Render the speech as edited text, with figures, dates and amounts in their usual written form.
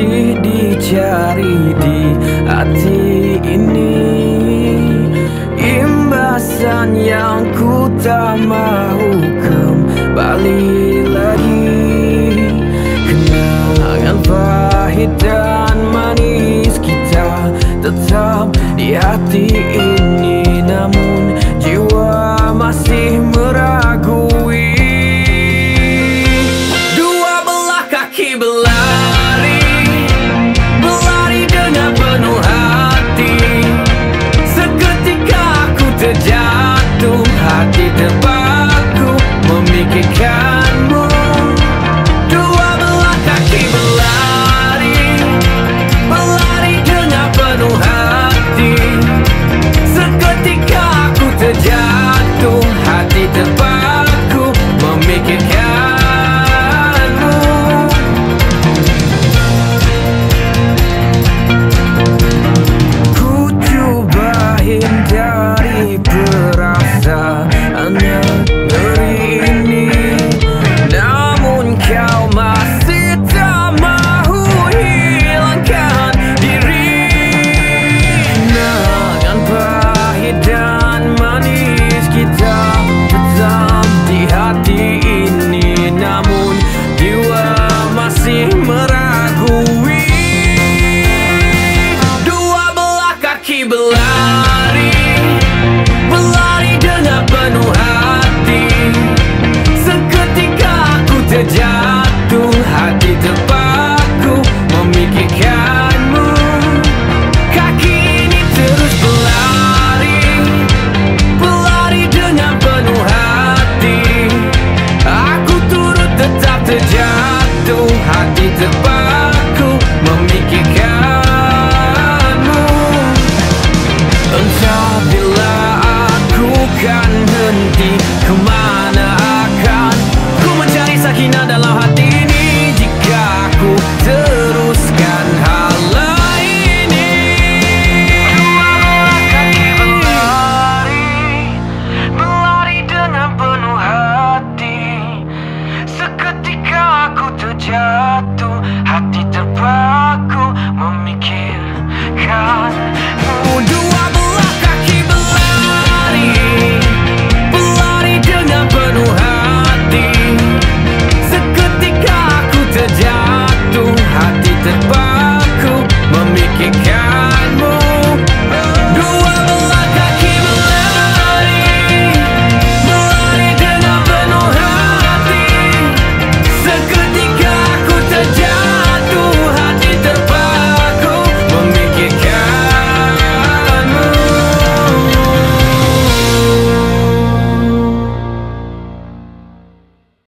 masih dicari di hati ini. Imbasan yang ku tak mau kembali lagi. Kenangan pahit dan manis kita tetap di hati ini, namun jiwa masih meragui. Dua belah kaki berlari, berlari dengan penuh hati. Seketika aku terjatuh, hati terpaku memikirkanmu. Dua belah kaki berlari, berlari dengan penuh hati. Seketika aku terjatuh, hati terpaku memikirkanmu. Ku coba hindari perasaan yang ngeri ini, namun kau masih tak mahu hilangkan diri. Kenangan pahit dan manis kita tetap di hati ini, namun jiwa masih meragui. Dua belah kaki berlari,